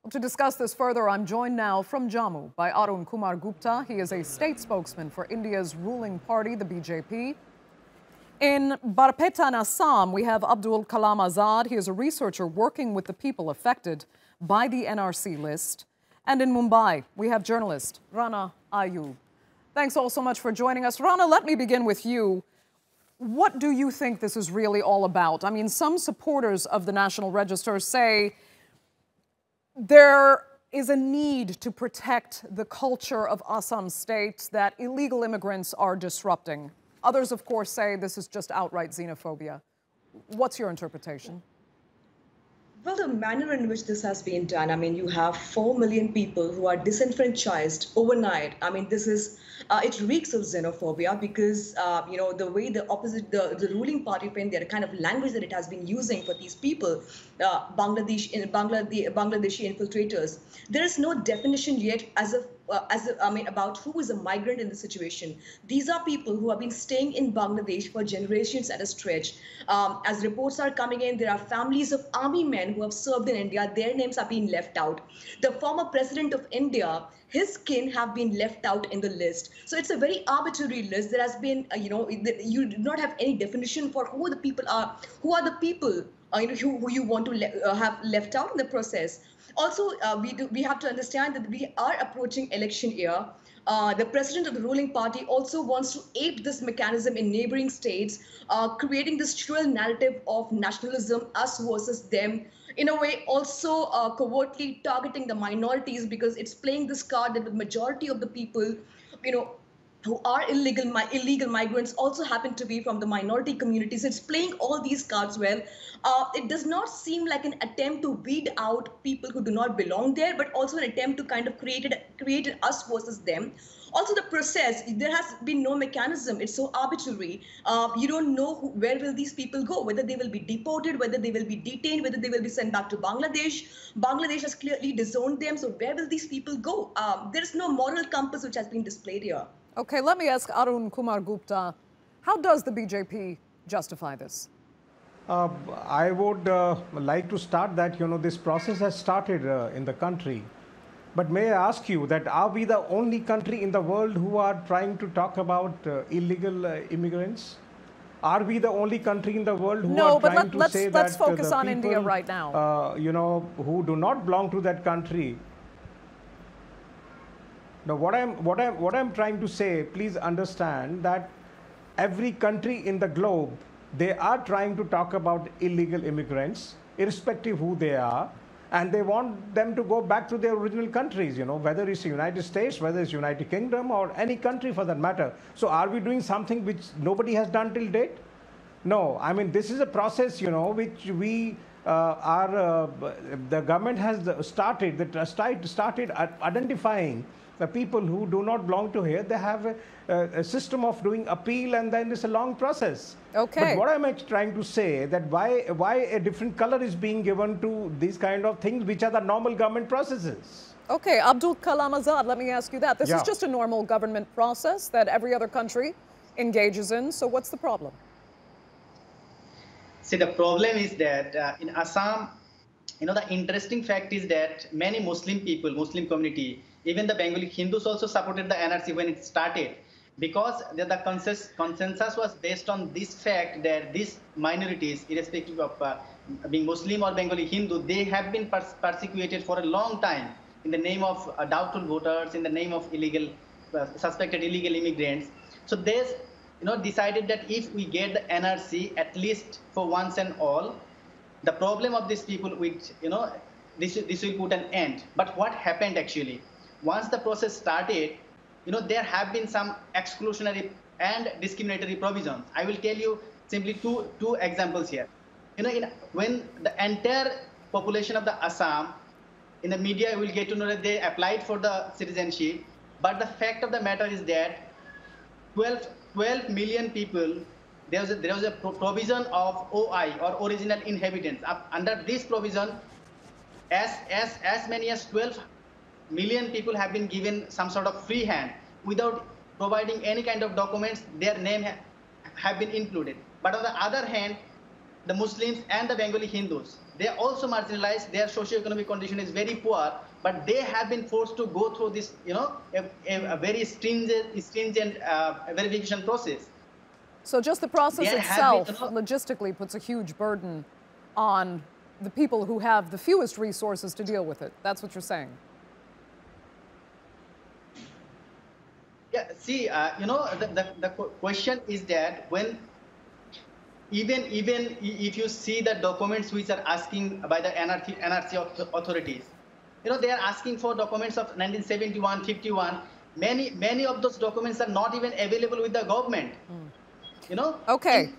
Well, to discuss this further, I'm joined now from Jammu by Arun Kumar Gupta. He is a state spokesman for India's ruling party, the BJP. In Barpeta in Assam, we have Abdul Kalam Azad. He is a researcher working with the people affected by the NRC list. And in Mumbai, we have journalist Rana Ayyub. Thanks all so much for joining us. Rana, let me begin with you. What do you think this is really all about? I mean, some supporters of the National Register say there is a need to protect the culture of Assam state that illegal immigrants are disrupting. Others, of course, say this is just outright xenophobia. What's your interpretation? Well, the manner in which this has been done, I mean, you have 4 million people who are disenfranchised overnight. I mean, it reeks of xenophobia because, the way the ruling party frame, the kind of language that it has been using for these people, Bangladeshi infiltrators, there is no definition yet about who is a migrant in the situation. These are people who have been staying in Bangladesh for generations at a stretch. As reports are coming in, there are families of army men who have served in India. Their names are being left out. The former president of India, his kin have been left out in the list. So it's a very arbitrary list. There has been, you do not have any definition for who the people are. Who are the people who you want to have left out in the process? Also, we have to understand that we are approaching election year. The president of the ruling party also wants to ape this mechanism in neighboring states, creating this shrill narrative of nationalism, us versus them. In a way, also covertly targeting the minorities because it's playing this card that the majority of the people, who are illegal migrants also happen to be from the minority communities. It's playing all these cards well. It does not seem like an attempt to weed out people who do not belong there, but also an attempt to kind of create us versus them. Also, the process, there has been no mechanism. It's so arbitrary. You don't know where will these people go, whether they will be deported, whether they will be detained, whether they will be sent back to Bangladesh. Bangladesh has clearly disowned them. So where will these people go? There's no moral compass which has been displayed here. Okay, let me ask Arun Kumar Gupta, how does the BJP justify this? I would like to start that, this process has started in the country. But may I ask you that are we the only country in the world who are trying to talk about illegal immigrants? Are we the only country in the world who are trying to say that let's focus on people, India right now. Who do not belong to that country? Now, what I'm trying to say, please understand that every country in the globe, they are trying to talk about illegal immigrants, irrespective who they are, and they want them to go back to their original countries, whether it's the United States, whether it's United Kingdom, or any country for that matter. So are we doing something which nobody has done till date? No, I mean, this is a process, which we the government has started identifying the people who do not belong to here. They have a system of doing appeal, and then it's a long process. Okay. But what I'm trying to say that why a different color is being given to these kind of things, which are the normal government processes. Okay, Abdul Kalam Azad, let me ask you that. This is just a normal government process that every other country engages in. So what's the problem? See, the problem is that in Assam, the interesting fact is that many Muslim people, Muslim community, even the Bengali Hindus also supported the NRC when it started, because the consensus was based on this fact that these minorities, irrespective of being Muslim or Bengali Hindu, they have been persecuted for a long time in the name of doubtful voters, in the name of suspected illegal immigrants. So they decided that if we get the NRC, at least for once and all, the problem of these people, which, this will put an end. But what happened actually? Once the process started, there have been some exclusionary and discriminatory provisions. I will tell you simply two examples here. When the entire population of the Assam, in the media, will get to know that they applied for the citizenship. But the fact of the matter is that 12 million people, there was a provision of OI, or original inhabitants. Under this provision, as many as 12 million people have been given some sort of free hand without providing any kind of documents. Their name have been included. But on the other hand, the Muslims and the Bengali Hindus, they are also marginalized. Their socio-economic condition is very poor, but they have been forced to go through this, a very stringent verification process. So just the process itself logistically puts a huge burden on the people who have the fewest resources to deal with it. That's what you're saying. Yeah, see, the question is that when even if you see the documents which are asking by the NRC authorities, they are asking for documents of 1971, 51. Many of those documents are not even available with the government. Okay.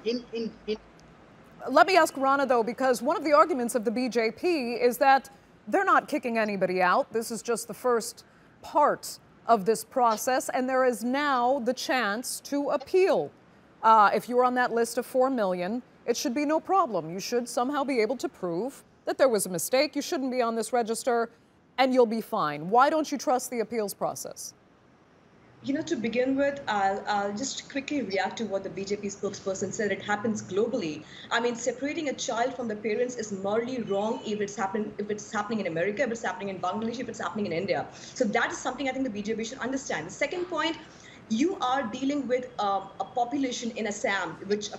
Let me ask Rana, though, because one of the arguments of the BJP is that they're not kicking anybody out. This is just the first part of this process, and there is now the chance to appeal. If you're on that list of 4 million, it should be no problem. You should somehow be able to prove that there was a mistake. You shouldn't be on this register, and you'll be fine. Why don't you trust the appeals process? To begin with, I'll just quickly react to what the BJP spokesperson said. It happens globally. I mean, separating a child from the parents is morally wrong if it's happening in America, if it's happening in Bangladesh, if it's happening in India. So that is something I think the BJP should understand. The second point, you are dealing with a population in Assam, which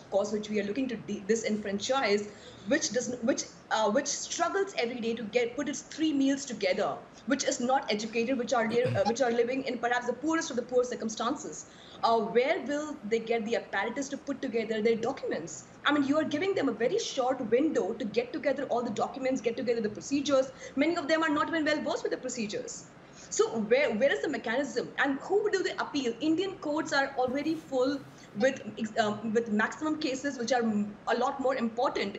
we are looking to disenfranchise, which struggles every day to put its 3 meals together, which is not educated, which are living in perhaps the poorest of the poor circumstances. Where will they get the apparatus to put together their documents? I mean, you are giving them a very short window to get together all the documents, get together the procedures. Many of them are not even well versed with the procedures. So where is the mechanism, and who do they appeal? Indian courts are already full with maximum cases, which are a lot more important.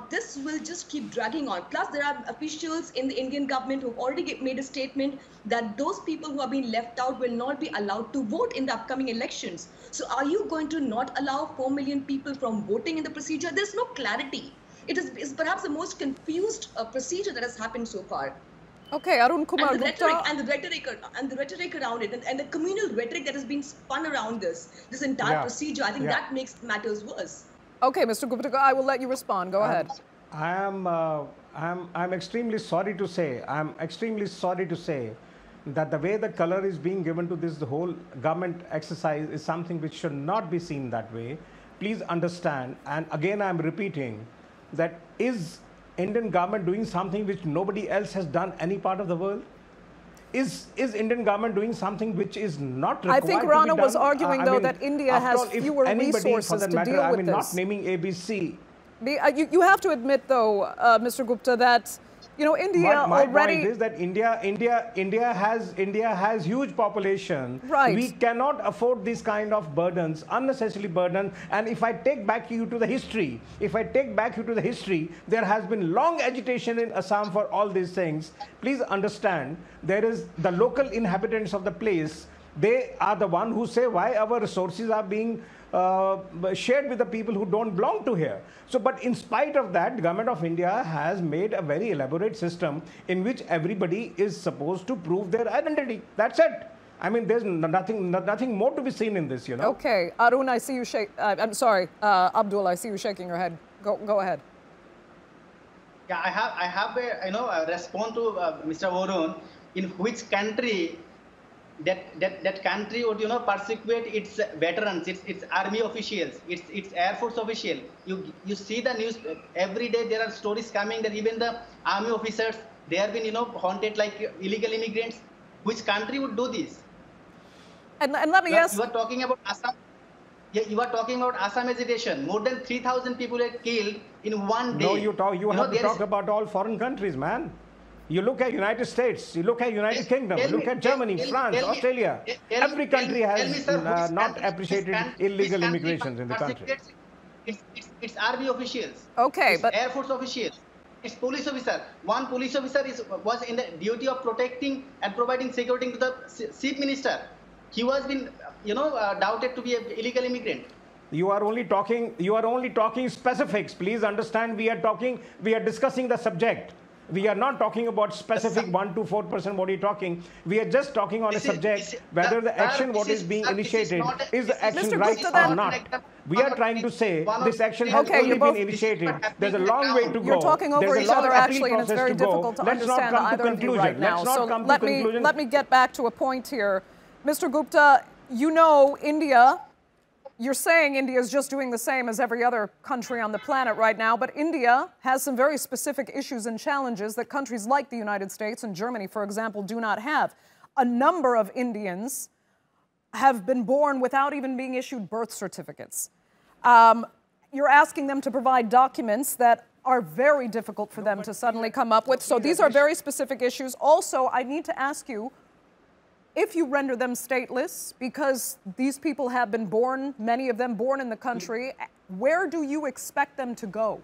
This will just keep dragging on. Plus, there are officials in the Indian government who have already made a statement that those people who are being left out will not be allowed to vote in the upcoming elections. So are you going to not allow 4 million people from voting in the procedure? There's no clarity. It's perhaps the most confused procedure that has happened so far. Okay, Arun Kumar Gupta. And the rhetoric around it, and the communal rhetoric that has been spun around this entire procedure, I think that makes matters worse. Okay, Mr. Gupta, I will let you respond. Go ahead. I'm extremely sorry to say, that the way the color is being given to this whole government exercise is something which should not be seen that way. Please understand, and again I'm repeating, that is Indian government doing something which nobody else has done any part of the world? Is Indian government doing something which is not required? I think Rana was arguing, though, that India has fewer resources to deal with this. I mean, not naming ABC. You have to admit, though, Mr. Gupta, that India my already. point is that India has huge population. Right. We cannot afford these kind of burdens, unnecessary burden. And if I take back you to the history, there has been long agitation in Assam for all these things. Please understand, there is the local inhabitants of the place. They are the one who say why our resources are being shared with the people who don't belong to here. So, but in spite of that, the government of India has made a very elaborate system in which everybody is supposed to prove their identity. That's it. I mean, there's nothing more to be seen in this, Okay, Arun, I see you shake. I'm sorry, Abdul, I see you shaking your head. Go ahead. Yeah, I have a response to Mr. Arun. In which country that country would persecute its veterans, its army officials, its air force official. You see the news every day. There are stories coming that even the army officers, they have been haunted like illegal immigrants. Which country would do this? And let me ask. You are talking about Assam. Yeah, you are talking about Assam agitation. More than 3,000 people were killed in one day. No, you have to talk about all foreign countries, man. You look at United States, you look at United Kingdom, you look at Germany, France, Australia. Every country has not appreciated illegal immigrations in the country. It's army officials. Okay, it's but Air Force officials. It's police officer. One police officer was in the duty of protecting and providing security to the chief minister. He was been, doubted to be an illegal immigrant. You are only talking specifics. Please understand, we are discussing the subject. We are not talking about specific 1 to 4% what you're talking. We are just talking on a subject, whether the action what is being initiated is the action right or not. We are trying to say this action has Okay, only you're both- been initiated. There's a long way to go. You're talking over There's each a long other, appeal actually, and it's process very to go. difficult to Let's not understand come to either of you conclusion. right now. Let's not So come to let conclusion. me get back to a point here. Mr. Gupta, you know India, you're saying India is just doing the same as every other country on the planet right now, but India has some very specific issues and challenges that countries like the United States and Germany, for example, do not have. A number of Indians have been born without even being issued birth certificates. You're asking them to provide documents that are very difficult for them to suddenly come up with. So these are very specific issues. Also, I need to ask you, if you render them stateless, because these people have been born, many of them born in the country, where do you expect them to go?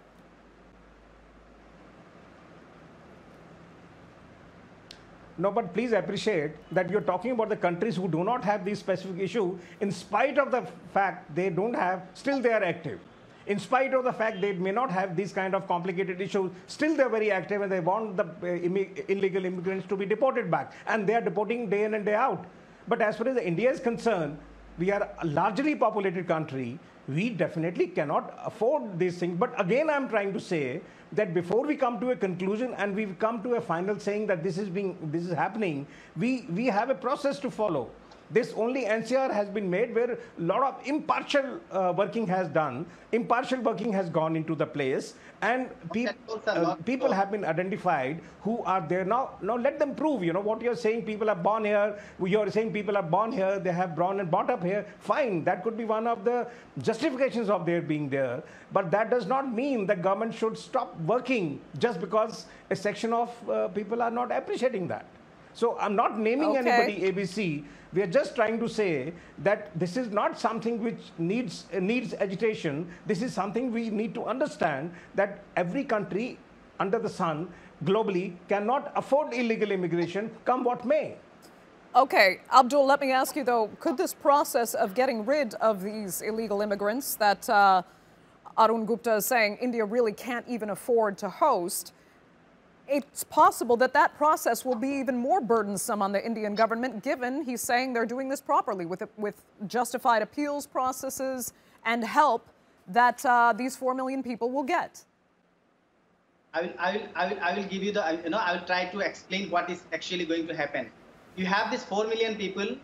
No, but please appreciate that you're talking about the countries who do not have these specific issue. In spite of the fact they don't have, still they are active. In spite of the fact they may not have these kind of complicated issues, still they're very active and they want the illegal immigrants to be deported back. And they are deporting day in and day out. But as far as India is concerned, we are a largely populated country. We definitely cannot afford these things. But again, I'm trying to say that before we come to a conclusion and we come to a final saying that this is happening, we have a process to follow. This only NCR has been made where a lot of impartial working has done. Impartial working has gone into the place, and people have been identified who are there now. Now let them prove. You know what you're saying. People are born here. You're saying people are born here. They have born and brought up here. Fine, that could be one of the justifications of their being there. But that does not mean the government should stop working just because a section of people are not appreciating that. So I'm not naming anybody ABC. We are just trying to say that this is not something which needs agitation. This is something we need to understand, that every country under the sun globally cannot afford illegal immigration, come what may. Okay, Abdul, let me ask you though, could this process of getting rid of these illegal immigrants that Arun Gupta is saying India really can't even afford to host, it's possible that that process will be even more burdensome on the Indian government, given he's saying they're doing this properly with justified appeals processes and help that these 4 million people will get. I will give you the, I will try to explain what is actually going to happen. You have this 4 million people,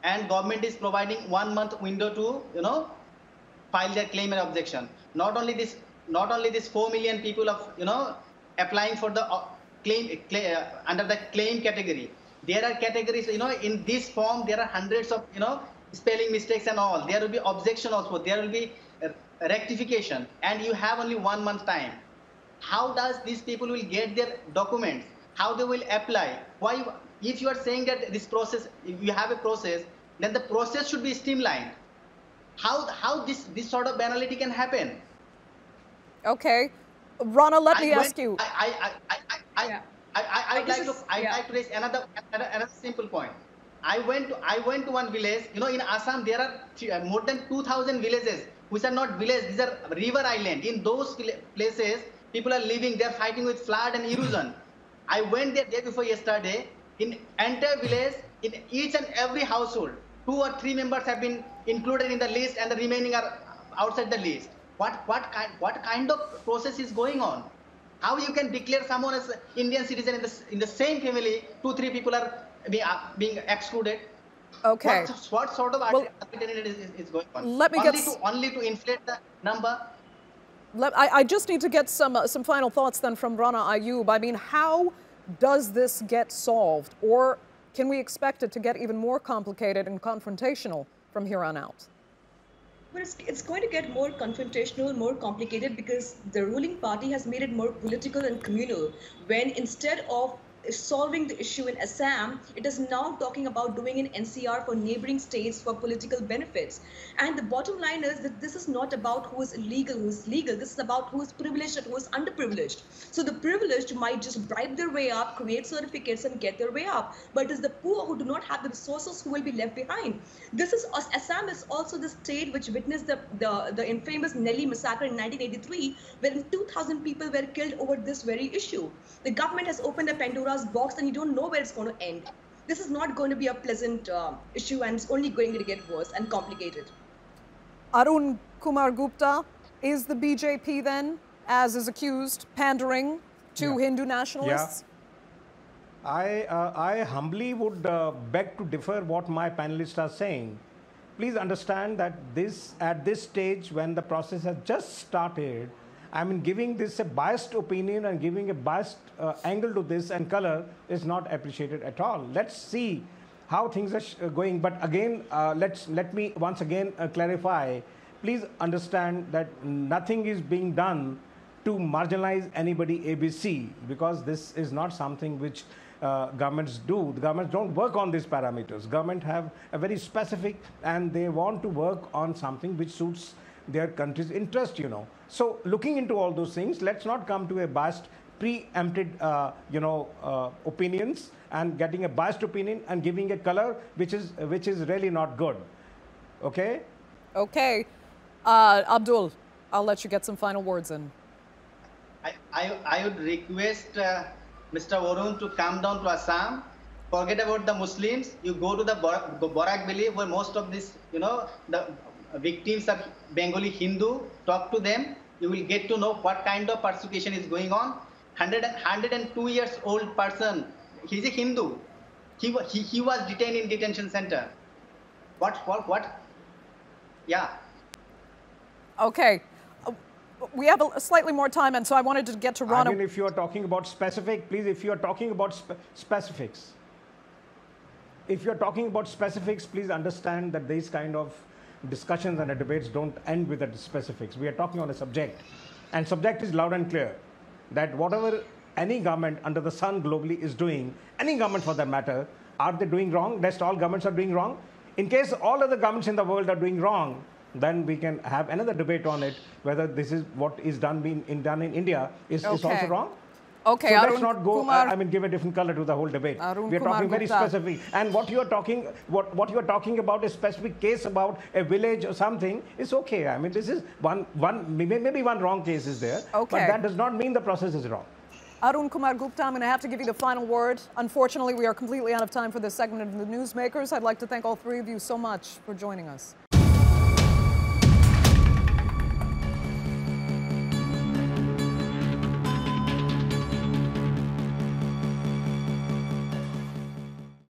and government is providing 1 month window to, file their claim and objection. Not only this 4 million people of, applying for the claim under the claim category. There are categories, in this form there are hundreds of, spelling mistakes and all. There will be objection also. There will be rectification, and you have only 1 month time. How does these people will get their documents? How they will apply? Why? If you are saying that this process, if you have a process, then the process should be streamlined. How this sort of banality can happen? Okay. Rana, let me ask you. I would like to raise another simple point. I went to one village. In Assam there are more than 2,000 villages which are not villages. These are river island. In those places, people are living. They are fighting with flood and erosion. I went there day before yesterday. In entire village, in each and every household, 2 or 3 members have been included in the list, and the remaining are outside the list. What kind of process is going on? How you can declare someone as Indian citizen in the same family, 2-3 people are being excluded? Okay. What sort of arbitrary is going on? Let me only to inflate the number. I just need to get some final thoughts then from Rana Ayyub. I mean, how does this get solved, or can we expect it to get even more complicated and confrontational from here on out? But it's going to get more confrontational, more complicated, because the ruling party has made it more political and communal, when instead of solving the issue in Assam, it is now talking about doing an NCR for neighboring states for political benefits. And the bottom line is that this is not about who is illegal, who is legal. This is about who is privileged and who is underprivileged. So the privileged might just bribe their way up, create certificates and get their way up. But it is the poor who do not have the resources who will be left behind. Assam is also the state which witnessed the infamous Nelly massacre in 1983, wherein 2,000 people were killed over this very issue. The government has opened a Pandora's box, and you don't know where it's going to end. This is not going to be a pleasant issue, and it's only going to get worse and complicated. Arun Kumar Gupta, is the BJP then, as is accused, pandering to Hindu nationalists? I humbly would beg to differ what my panelists are saying. Please understand that at this stage, when the process has just started, I mean, giving this a biased opinion and giving a biased angle to this and color is not appreciated at all. Let's see how things are going. But again, let me once again clarify. Please understand that nothing is being done to marginalize anybody ABC, because this is not something which governments do. The governments don't work on these parameters. Government have a very specific, and they want to work on something which suits their country's interest, you know. So looking into all those things, let's not come to a biased, preempted, opinions and getting a biased opinion and giving a color which is really not good. Okay? Okay. Abdul, I'll let you get some final words in. I would request Mr. Arun to come down to Assam, forget about the Muslims, you go to the Barak Valley where most of this, the victims are Bengali Hindu, talk to them, you will get to know what kind of persecution is going on. 102 years old person, he's a Hindu, he was detained in detention center. What? Yeah. Okay. We have a slightly more time, and so I wanted to get to Rana. I mean, if you are talking about specific, please, if you are talking about specifics, please understand that these kind of discussions and debates don't end with the specifics. We are talking on a subject, and subject is loud and clear, that whatever any government under the sun globally is doing, any government for that matter, are they doing wrong? Rest all governments are doing wrong. In case all other governments in the world are doing wrong, then we can have another debate on it, whether this is what is done in India is also wrong. Okay, so Arun let's not go. Kumar, give a different color to the whole debate. Arun we are Kumar talking very Gupta. specific, and what you are talking about a specific case about a village or something is okay. I mean, this is maybe one wrong case is there, but that does not mean the process is wrong. Arun Kumar Gupta, I'm going to have to give you the final word. Unfortunately, we are completely out of time for this segment of the Newsmakers. I'd like to thank all three of you so much for joining us.